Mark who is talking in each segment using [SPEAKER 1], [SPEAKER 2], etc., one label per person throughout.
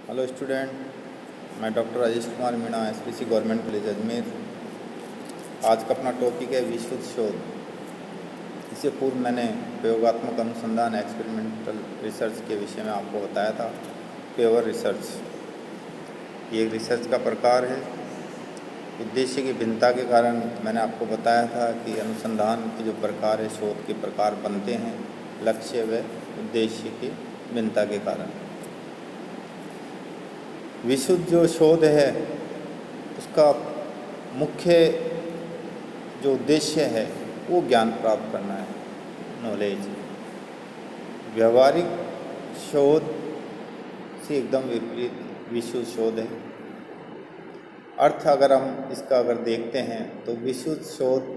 [SPEAKER 1] Hello student, मैं doctor Rajesh Kumar Meena, SPC government college Ajmer. आज का अपना टॉपिक है विशुद्ध शोध। इससे पूर्व मैंने प्रयोगात्मक अनुसंधान एक्सपेरिमेंटल रिसर्च के विषय में आपको बताया था। पेवर रिसर्च ये एक रिसर्च का प्रकार है। उद्देश्य की भिन्नता के कारण मैंने आपको बताया था कि अनुसंधान के जो प्रकार है, शोध के प्रकार बनते हैं लक्ष्य व उद्देश्य की भिन्नता के कारण। विशुद्ध जो शोध है उसका मुख्य जो उद्देश्य है वो ज्ञान प्राप्त करना है, नॉलेज। व्यवहारिक शोध से एकदम विपरीत विशुद्ध शोध है। अर्थ अगर हम इसका देखते हैं तो विशुद्ध शोध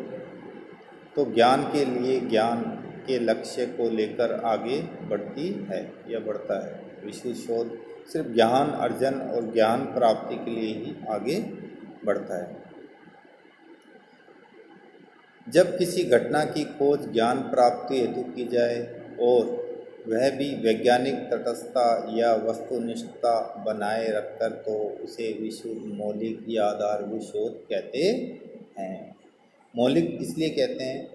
[SPEAKER 1] तो ज्ञान के लिए, ज्ञान के लक्ष्य को लेकर आगे बढ़ती है या बढ़ता है। विशुद्ध शोध सिर्फ ज्ञान अर्जन और ज्ञान प्राप्ति के लिए ही आगे बढ़ता है। जब किसी घटना की खोज ज्ञान प्राप्ति हेतु की जाए और वह भी वैज्ञानिक तटस्थता या वस्तुनिष्ठता बनाए रखकर, तो उसे विशुद्ध, मौलिक या आधारभूत शोध कहते हैं। मौलिक इसलिए कहते हैं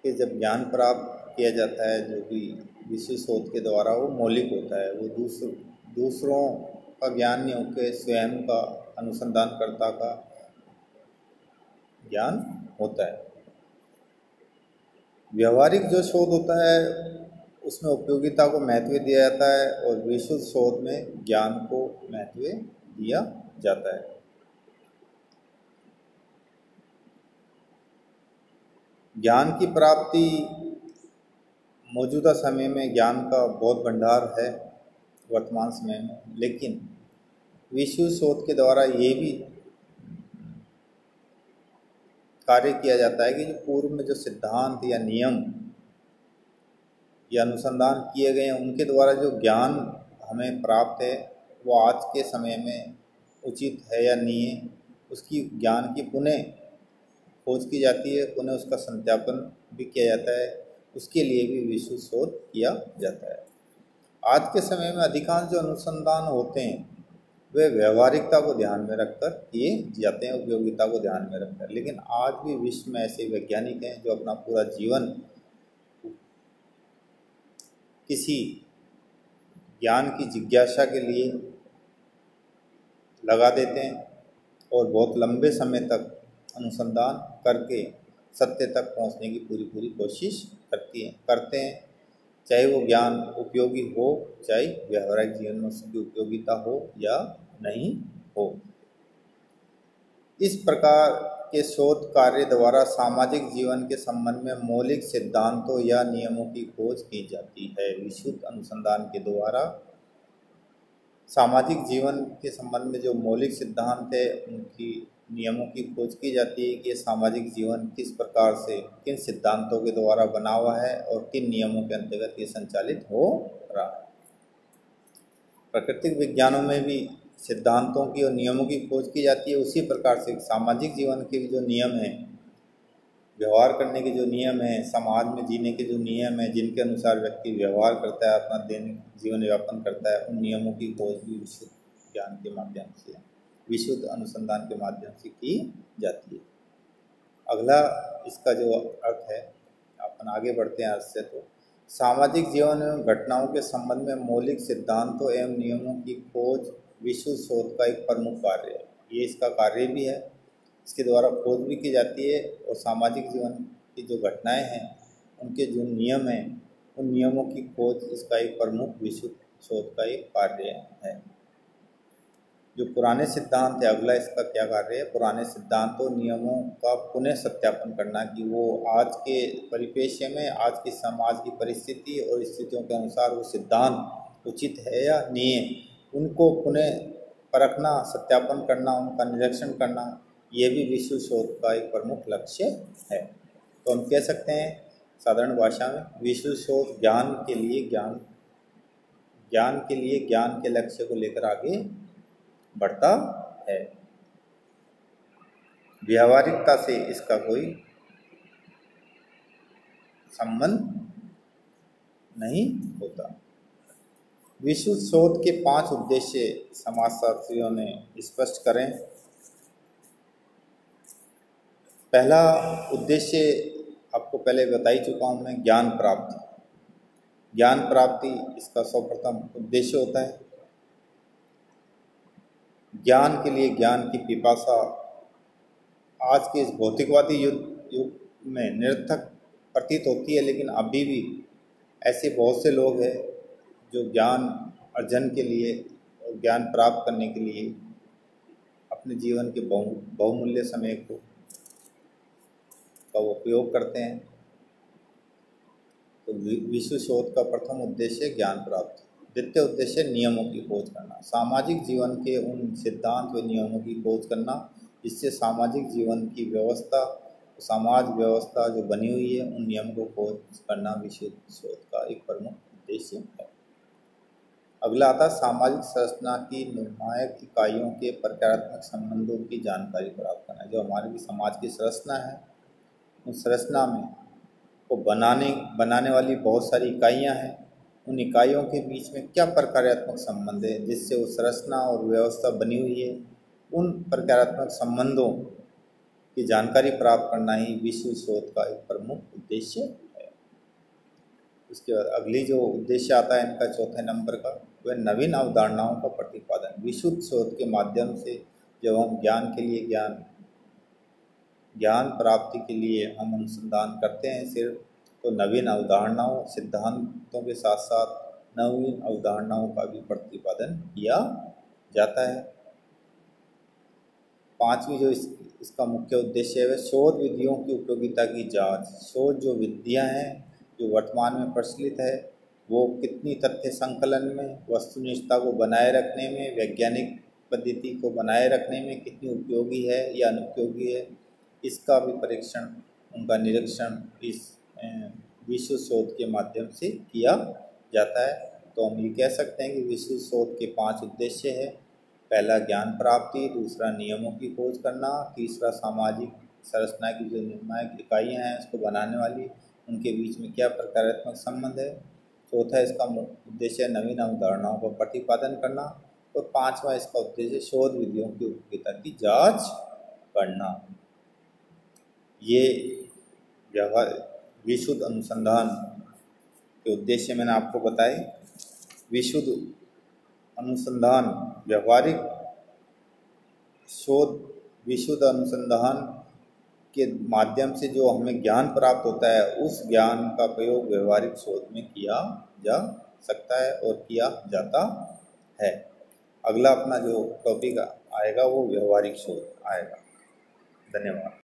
[SPEAKER 1] कि जब ज्ञान प्राप्त किया जाता है जो भी विशुद्ध शोध के द्वारा, वो मौलिक होता है। वो दूसरों का ज्ञान नहीं होकर स्वयं का, अनुसंधानकर्ता का ज्ञान होता है। व्यवहारिक जो शोध होता है उसमें उपयोगिता को महत्व दिया जाता है और विशुद्ध शोध में ज्ञान को महत्व दिया जाता है। ज्ञान की प्राप्ति मौजूदा समय में ज्ञान का बहुत भंडार है वर्तमान समय में, लेकिन विशुद्ध शोध के द्वारा ये भी कार्य किया जाता है कि जो पूर्व में जो सिद्धांत या नियम या अनुसंधान किए गए हैं उनके द्वारा जो ज्ञान हमें प्राप्त है वो आज के समय में उचित है या नहीं है, उसकी ज्ञान की पुनः खोज की जाती है, पुनः उसका सत्यापन भी किया जाता है। उसके लिए भी विशुद्ध शोध किया जाता है। आज के समय में अधिकांश जो अनुसंधान होते हैं वे व्यवहारिकता को ध्यान में रखकर किए जाते हैं, उपयोगिता को ध्यान में रखकर। लेकिन आज भी विश्व में ऐसे वैज्ञानिक हैं जो अपना पूरा जीवन किसी ज्ञान की जिज्ञासा के लिए लगा देते हैं और बहुत लंबे समय तक अनुसंधान करके सत्य तक पहुंचने की पूरी कोशिश करते हैं, चाहे वो ज्ञान उपयोगी हो, चाहे व्यवहारिक जीवन में उसकी उपयोगिता हो या नहीं हो। इस प्रकार के शोध कार्य द्वारा सामाजिक जीवन के संबंध में मौलिक सिद्धांतों या नियमों की खोज की जाती है। विशुद्ध अनुसंधान के द्वारा सामाजिक जीवन के संबंध में जो मौलिक सिद्धांत है उनकी नियमों की खोज की जाती है कि ये सामाजिक जीवन किस प्रकार से, किन सिद्धांतों के द्वारा बना हुआ है और किन नियमों के अंतर्गत ये संचालित हो रहा है। प्राकृतिक विज्ञानों में भी सिद्धांतों की और नियमों की खोज की जाती है। उसी प्रकार से सामाजिक जीवन के जो नियम हैं, व्यवहार करने के जो नियम हैं, समाज में जीने के जो नियम हैं, जिनके अनुसार व्यक्ति व्यवहार करता है, अपना दैनिक जीवन यापन करता है, उन नियमों की खोज भी विशुद्ध ज्ञान के माध्यम से, विशुद्ध अनुसंधान के माध्यम से की जाती है। अगला इसका जो अर्थ है, अपन आगे बढ़ते हैं अर्थ से। तो सामाजिक जीवन एवं घटनाओं के संबंध में मौलिक सिद्धांतों एवं नियमों की खोज विशुद्ध शोध का एक प्रमुख कार्य है। ये इसका कार्य भी है, इसके द्वारा खोज भी की जाती है और सामाजिक जीवन की जो घटनाएं हैं उनके जो नियम हैं उन नियमों की खोज इसका एक प्रमुख विशुद्ध शोध का एक कार्य है। जो पुराने सिद्धांत है, अगला इसका क्या कार्य है, पुराने सिद्धांतों नियमों का पुनः सत्यापन करना कि वो आज के परिपेक्ष्य में, आज की समाज की परिस्थिति और स्थितियों के अनुसार वो सिद्धांत उचित है या नहीं है, उनको पुनः परखना, सत्यापन करना, उनका निरीक्षण करना, ये भी विशुद्ध शोध का एक प्रमुख लक्ष्य है। तो हम कह सकते हैं साधारण भाषा में विशुद्ध शोध ज्ञान के लिए, ज्ञान के लक्ष्य को लेकर आगे बढ़ता है। व्यावहारिकता से इसका कोई संबंध नहीं होता। विश्व शोध के 5 उद्देश्य समाजशास्त्रियों ने स्पष्ट करें। पहला उद्देश्य आपको पहले बता ही चुका हूँ मैं, ज्ञान प्राप्ति। ज्ञान प्राप्ति इसका सर्वप्रथम उद्देश्य होता है। ज्ञान के लिए ज्ञान की पिपासा आज के इस भौतिकवादी युग में निरर्थक प्रतीत होती है, लेकिन अभी भी ऐसे बहुत से लोग हैं जो ज्ञान अर्जन के लिए और ज्ञान प्राप्त करने के लिए अपने जीवन के बहुमूल्य समय का उपयोग करते हैं। तो विश्व शोध का प्रथम उद्देश्य ज्ञान प्राप्ति। द्वितीय उद्देश्य नियमों की खोज करना, सामाजिक जीवन के उन सिद्धांत व नियमों की खोज करना जिससे सामाजिक जीवन की व्यवस्था, समाज व्यवस्था जो बनी हुई है, उन नियमों को खोज करना विश्व शोध का एक प्रमुख उद्देश्य है। अगला आता है सामाजिक संरचना की निर्णायक इकाइयों के प्रक्रियात्मक संबंधों की जानकारी प्राप्त करना। जो हमारी समाज की संरचना है, उस संरचना में को बनाने वाली बहुत सारी इकाइयां हैं। उन इकाइयों के बीच में क्या प्रक्रियात्मक संबंध है जिससे वो संरचना और व्यवस्था बनी हुई है, उन प्रक्रियात्मक संबंधों की जानकारी प्राप्त करना ही विश्व शोध का एक प्रमुख उद्देश्य है। उसके बाद अगली जो उद्देश्य आता है इनका चौथे नंबर का, वह नवीन अवधारणाओं का प्रतिपादन। विश्व शोध के माध्यम से जब हम ज्ञान के लिए ज्ञान प्राप्ति के लिए हम अनुसंधान करते हैं सिर्फ, तो नवीन अवधारणाओं सिद्धांतों के साथ साथ नवीन अवधारणाओं का भी प्रतिपादन किया जाता है। पांचवी जो इसका मुख्य उद्देश्य है वह शोध विधियों की उपयोगिता की जांच। शोध जो विधियां हैं जो वर्तमान में प्रचलित है, वो कितनी तथ्य संकलन में, वस्तुनिष्ठता को बनाए रखने में, वैज्ञानिक पद्धति को बनाए रखने में कितनी उपयोगी है या अनुपयोगी है, इसका भी परीक्षण, उनका निरीक्षण इस विश्व शोध के माध्यम से किया जाता है। तो हम ये कह सकते हैं कि विश्व शोध के 5 उद्देश्य है। पहला ज्ञान प्राप्ति, दूसरा नियमों की खोज करना, तीसरा सामाजिक संरचना की जो निर्णायक इकाइयाँ हैं उसको बनाने वाली, उनके बीच में क्या प्रक्रियात्मक संबंध है, चौथा इसका उद्देश्य नवीन अवधारणाओं का प्रतिपादन करना, और पांचवा इसका उद्देश्य शोध विधियों की उपयोगिता की जांच करना। ये विशुद्ध अनुसंधान के उद्देश्य मैंने आपको बताए। विशुद्ध अनुसंधान, व्यवहारिक शोध, विशुद्ध अनुसंधान के माध्यम से जो हमें ज्ञान प्राप्त होता है, उस ज्ञान का प्रयोग व्यवहारिक शोध में किया जा सकता है और किया जाता है। अगला अपना जो टॉपिक आएगा वो व्यवहारिक शोध आएगा। धन्यवाद।